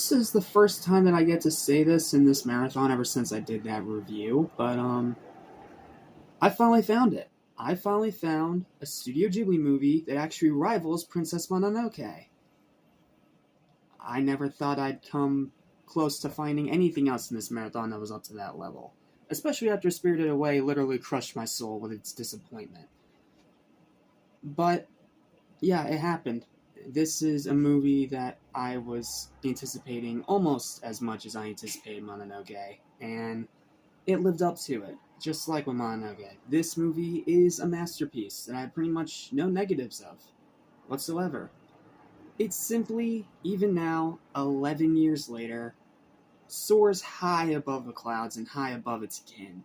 this is the first time that I get to say this in this marathon ever since I did that review, but I finally found it. I finally found a Studio Ghibli movie that actually rivals Princess Mononoke. I never thought I'd come close to finding anything else in this marathon that was up to that level, especially after Spirited Away literally crushed my soul with its disappointment. But yeah, it happened. This is a movie that I was anticipating almost as much as I anticipated Mononoke, and it lived up to it, just like with Mononoke. This movie is a masterpiece that I have pretty much no negatives of whatsoever. It simply, even now, 11 years later, soars high above the clouds and high above its kin.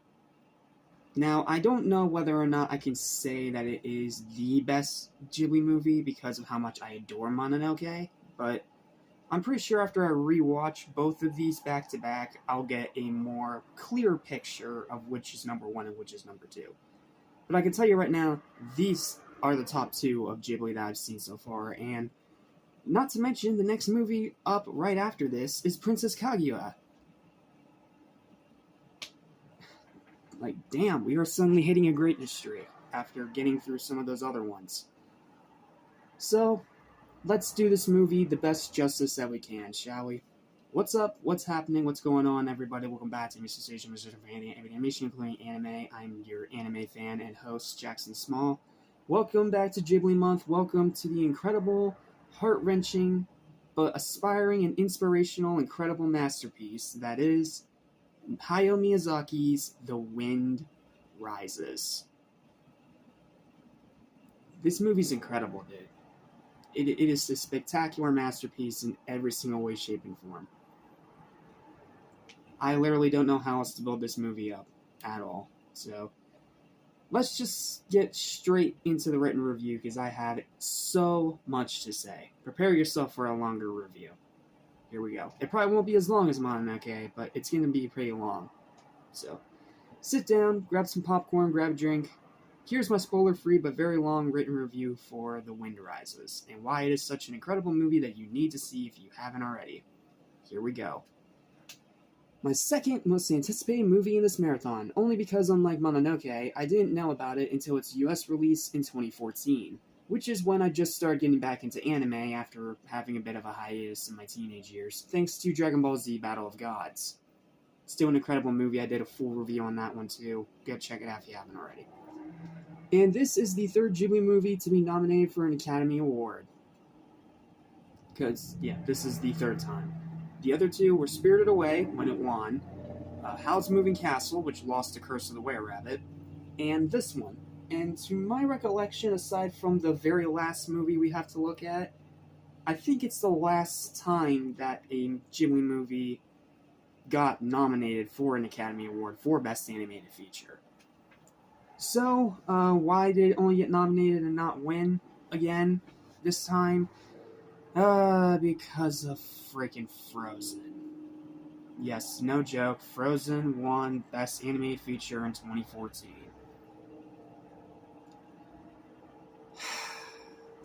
Now, I don't know whether or not I can say that it is the best Ghibli movie because of how much I adore Mononoke, but I'm pretty sure after I rewatch both of these back to back, I'll get a more clear picture of which is number one and which is number two. But I can tell you right now, these are the top two of Ghibli that I've seen so far, and not to mention the next movie up right after this is Princess Kaguya. Like, damn, we are suddenly hitting a greatness streak after getting through some of those other ones. So, let's do this movie the best justice that we can, shall we? What's up? What's happening? What's going on, everybody? Welcome back to Mr. Station, Mr. Animation, including anime. I'm your anime fan and host, Jackson Small. Welcome back to Ghibli Month. Welcome to the incredible, heart-wrenching, but aspiring and inspirational, incredible masterpiece that is Hayao Miyazaki's The Wind Rises. This movie's incredible, dude. It is a spectacular masterpiece in every single way, shape, and form. I literally don't know how else to build this movie up at all. So, let's just get straight into the written review because I have so much to say. Prepare yourself for a longer review. Here we go. It probably won't be as long as Mononoke, but it's going to be pretty long. So, sit down, grab some popcorn, grab a drink. Here's my spoiler-free but very long written review for The Wind Rises, and why it is such an incredible movie that you need to see if you haven't already. Here we go. My second most anticipated movie in this marathon, only because unlike Mononoke, I didn't know about it until its US release in 2014. Which is when I just started getting back into anime after having a bit of a hiatus in my teenage years, thanks to Dragon Ball Z Battle of Gods. Still an incredible movie, I did a full review on that one too. Go check it out if you haven't already. And this is the third Ghibli movie to be nominated for an Academy Award. Because, yeah, this is the third time. The other two were Spirited Away, when it won, Howl's Moving Castle, which lost to Curse of the Were-Rabbit, and this one. And to my recollection, aside from the very last movie we have to look at, I think it's the last time that a Ghibli movie got nominated for an Academy Award for Best Animated Feature. So, why did it only get nominated and not win again this time? Because of freaking Frozen. Yes, no joke, Frozen won Best Animated Feature in 2014.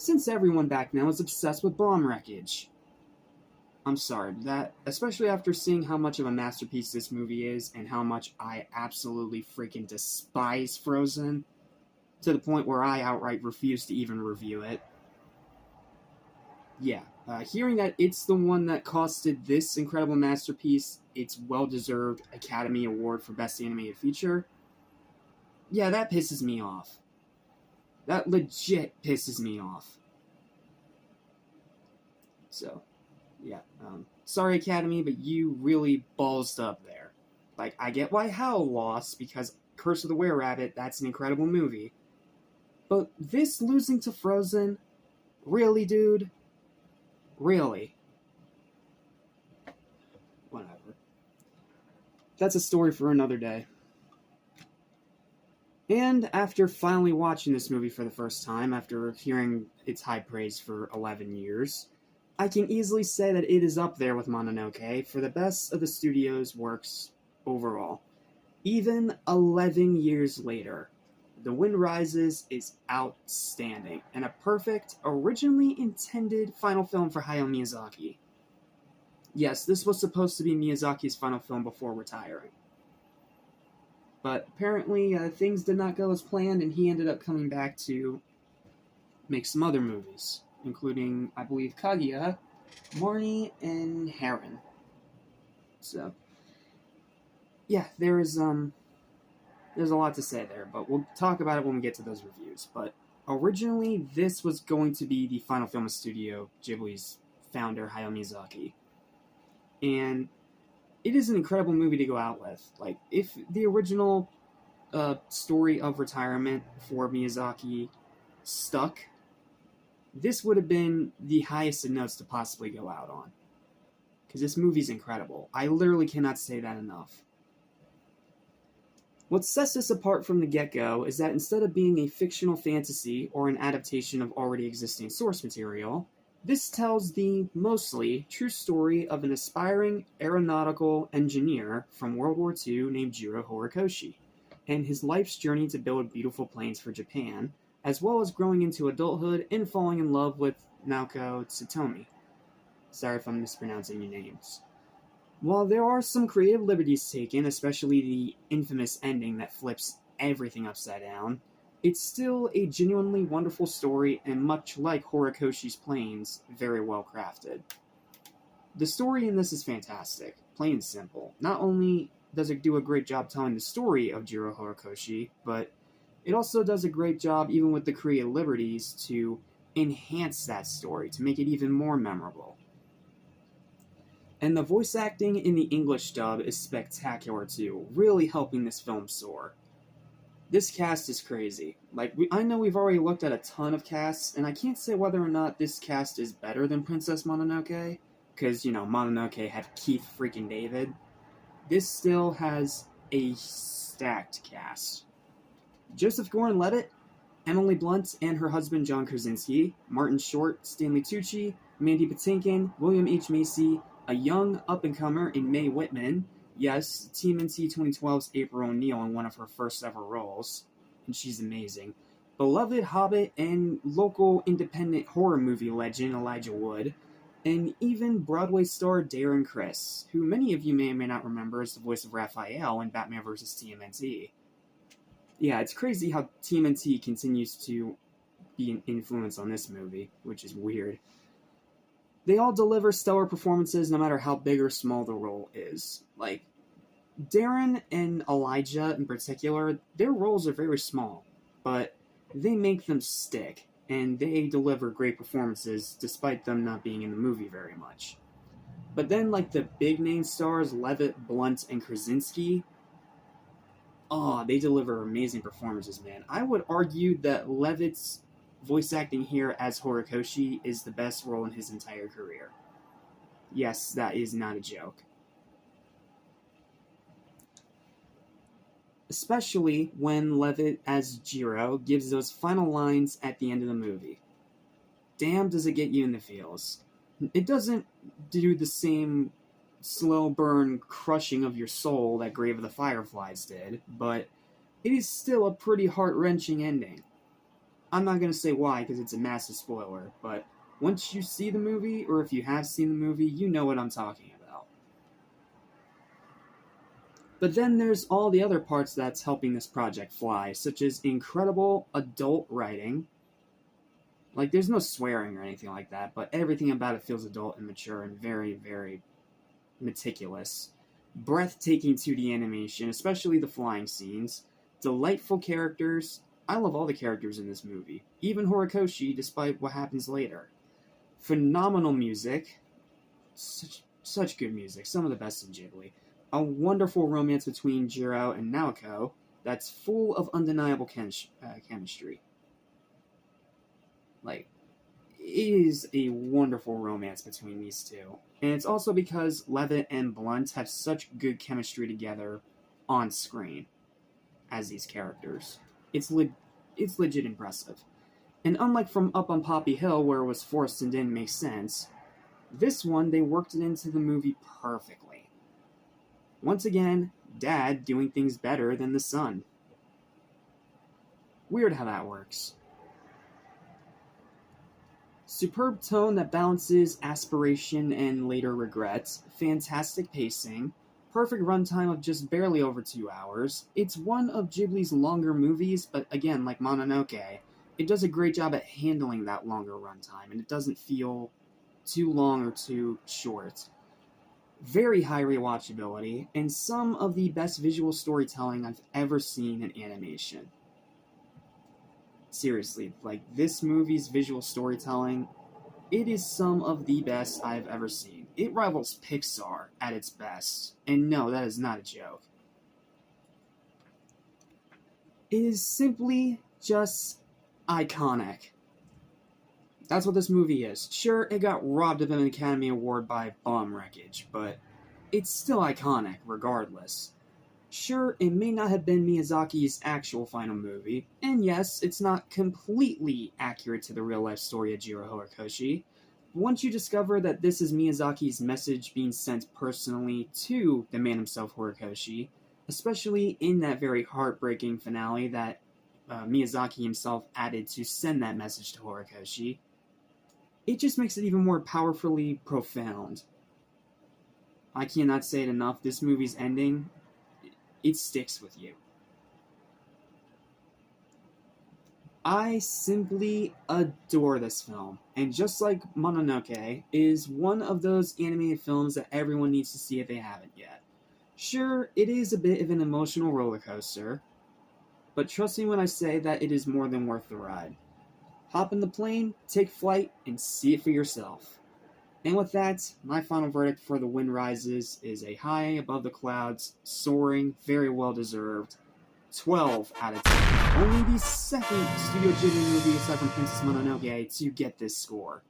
Since everyone back now is obsessed with bomb wreckage. I'm sorry, that, especially after seeing how much of a masterpiece this movie is, and how much I absolutely freaking despise Frozen, to the point where I outright refuse to even review it. Yeah, hearing that it's the one that costed this incredible masterpiece its well-deserved Academy Award for Best Animated Feature, yeah, that pisses me off. That legit pisses me off. So, yeah. Sorry, Academy, but you really ballsed up there. Like, I get why Howl lost, because Curse of the Were-Rabbit, that's an incredible movie. But this losing to Frozen? Really, dude? Really? Whatever. That's a story for another day. And after finally watching this movie for the first time, after hearing its high praise for 11 years, I can easily say that it is up there with Mononoke for the best of the studio's works overall. Even 11 years later, The Wind Rises is outstanding, and a perfect, originally intended final film for Hayao Miyazaki. Yes, this was supposed to be Miyazaki's final film before retiring. But apparently, things did not go as planned, and he ended up coming back to make some other movies, including, I believe, Kaguya, Marnie, and Heron. So, yeah, there's a lot to say there, but we'll talk about it when we get to those reviews. But originally, this was going to be the final film of Studio Ghibli's founder, Hayao Miyazaki. And it is an incredible movie to go out with. Like, if the original story of retirement for Miyazaki stuck, this would have been the highest of notes to possibly go out on. Because this movie's incredible. I literally cannot say that enough. What sets this apart from the get-go is that instead of being a fictional fantasy or an adaptation of already existing source material, this tells the mostly true story of an aspiring aeronautical engineer from World War II named Jiro Horikoshi, and his life's journey to build beautiful planes for Japan, as well as growing into adulthood and falling in love with Naoko Tsutomi. Sorry if I'm mispronouncing your names. While there are some creative liberties taken, especially the infamous ending that flips everything upside down, it's still a genuinely wonderful story and, much like Horikoshi's planes, very well crafted. The story in this is fantastic, plain and simple. Not only does it do a great job telling the story of Jiro Horikoshi, but it also does a great job even with the creative liberties to enhance that story, to make it even more memorable. And the voice acting in the English dub is spectacular too, really helping this film soar. This cast is crazy. I know we've already looked at a ton of casts, and I can't say whether or not this cast is better than Princess Mononoke, because, Mononoke had Keith freaking David. This still has a stacked cast. Joseph Gordon-Levitt, Emily Blunt and her husband John Krasinski, Martin Short, Stanley Tucci, Mandy Patinkin, William H. Macy, a young up-and-comer in Mae Whitman, yes, TMNT 2012's April O'Neil in one of her first ever roles, and she's amazing, beloved Hobbit and local independent horror movie legend Elijah Wood, and even Broadway star Darren Criss, who many of you may or may not remember as the voice of Raphael in Batman vs. TMNT. Yeah, it's crazy how TMNT continues to be an influence on this movie, which is weird. They all deliver stellar performances no matter how big or small the role is. Like, Darren and Elijah in particular, their roles are very small, but they make them stick, and they deliver great performances despite them not being in the movie very much. But then, the big name stars, Levitt, Blunt, and Krasinski, they deliver amazing performances, man. I would argue that Levitt's voice acting here as Horikoshi is the best role in his entire career. Yes, that is not a joke. Especially when Levitt as Jiro gives those final lines at the end of the movie. Damn, does it get you in the feels. It doesn't do the same slow burn crushing of your soul that Grave of the Fireflies did, but it is still a pretty heart-wrenching ending. I'm not going to say why because it's a massive spoiler, but once you see the movie, or if you have seen the movie, you know what I'm talking about. But then there's all the other parts that's helping this project fly, such as incredible adult writing. There's no swearing or anything like that, but everything about it feels adult and mature and very, very meticulous. Breathtaking 2D animation, especially the flying scenes. Delightful characters. I love all the characters in this movie, even Horikoshi, despite what happens later. Phenomenal music. Such good music, some of the best in Ghibli. A wonderful romance between Jiro and Naoko that's full of undeniable chemistry. It is a wonderful romance between these two. And it's also because Levitt and Blunt have such good chemistry together on screen as these characters. It's legit impressive. And unlike from Up on Poppy Hill, where it was forced and didn't make sense, this one, they worked it into the movie perfectly. Once again, Dad doing things better than the son. Weird how that works. Superb tone that balances aspiration and later regrets, fantastic pacing, perfect runtime of just barely over 2 hours. It's one of Ghibli's longer movies, but again, like Mononoke, it does a great job at handling that longer runtime, and it doesn't feel too long or too short. Very high rewatchability, and some of the best visual storytelling I've ever seen in animation. Seriously, like, this movie's visual storytelling, it is some of the best I've ever seen. It rivals Pixar at its best, and no, that is not a joke. It is simply just iconic. That's what this movie is. Sure, it got robbed of an Academy Award by bomb wreckage, but it's still iconic regardless. Sure, it may not have been Miyazaki's actual final movie, and yes, it's not completely accurate to the real-life story of Jiro Horikoshi. But once you discover that this is Miyazaki's message being sent personally to the man himself, Horikoshi, especially in that very heartbreaking finale that Miyazaki himself added to send that message to Horikoshi, it just makes it even more powerfully profound. I cannot say it enough, this movie's ending, it sticks with you. I simply adore this film, and just like Mononoke, is one of those animated films that everyone needs to see if they haven't yet. Sure, it is a bit of an emotional roller coaster, but trust me when I say that it is more than worth the ride. Hop in the plane, take flight, and see it for yourself. And with that, my final verdict for The Wind Rises is a high above the clouds, soaring, very well deserved, 12 out of 10. Only the second Studio Ghibli movie aside from Princess Mononoke to get this score.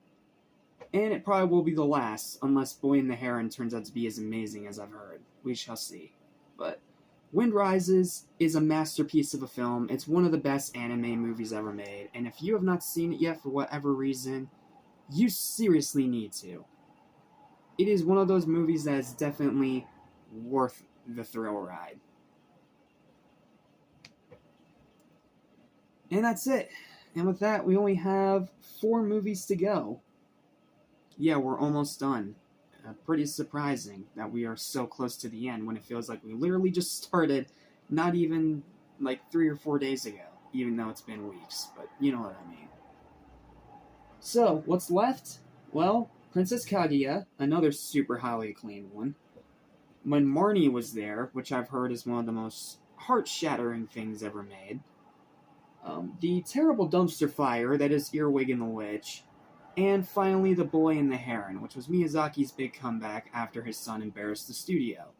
And it probably will be the last, unless Boy and the Heron turns out to be as amazing as I've heard. We shall see. But Wind Rises is a masterpiece of a film. It's one of the best anime movies ever made, and if you have not seen it yet for whatever reason, you seriously need to. It is one of those movies that is definitely worth the thrill ride. And that's it. And with that, we only have 4 movies to go. Yeah, we're almost done. Pretty surprising that we are so close to the end when it feels like we literally just started not even like 3 or 4 days ago, even though it's been weeks, but you know what I mean. So, what's left? Well, Princess Kaguya, another super highly acclaimed one. When Marnie Was There, which I've heard is one of the most heart-shattering things ever made. The terrible dumpster fire that is Earwig and the Witch. And finally, The Boy and the Heron, which was Miyazaki's big comeback after his son embarrassed the studio.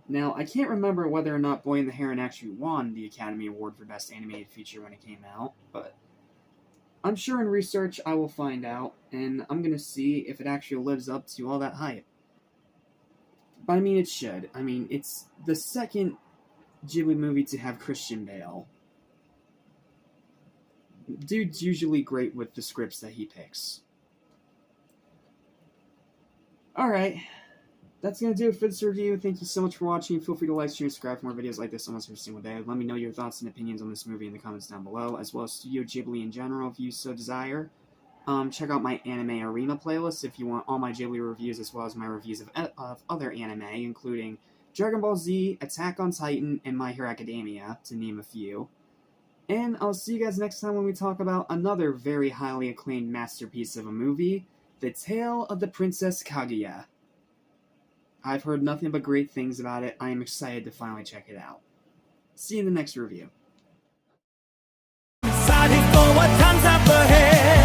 Now, I can't remember whether or not Boy and the Heron actually won the Academy Award for Best Animated Feature when it came out, but I'm sure in research I will find out, and I'm going to see if it actually lives up to all that hype. But I mean, it should. I mean, it's the second Ghibli movie to have Christian Bale. Dude's usually great with the scripts that he picks. Alright, that's going to do it for this review. Thank you so much for watching. Feel free to like, share, and subscribe for more videos like this almost every single day. Let me know your thoughts and opinions on this movie in the comments down below, as well as Studio Ghibli in general if you so desire. Check out my Anime Arena playlist if you want all my Ghibli reviews, as well as my reviews of other anime, including Dragon Ball Z, Attack on Titan, and My Hero Academia, to name a few. And I'll see you guys next time when we talk about another very highly acclaimed masterpiece of a movie, The Tale of the Princess Kaguya. I've heard nothing but great things about it. I am excited to finally check it out. See you in the next review. Deciding for what comes up ahead.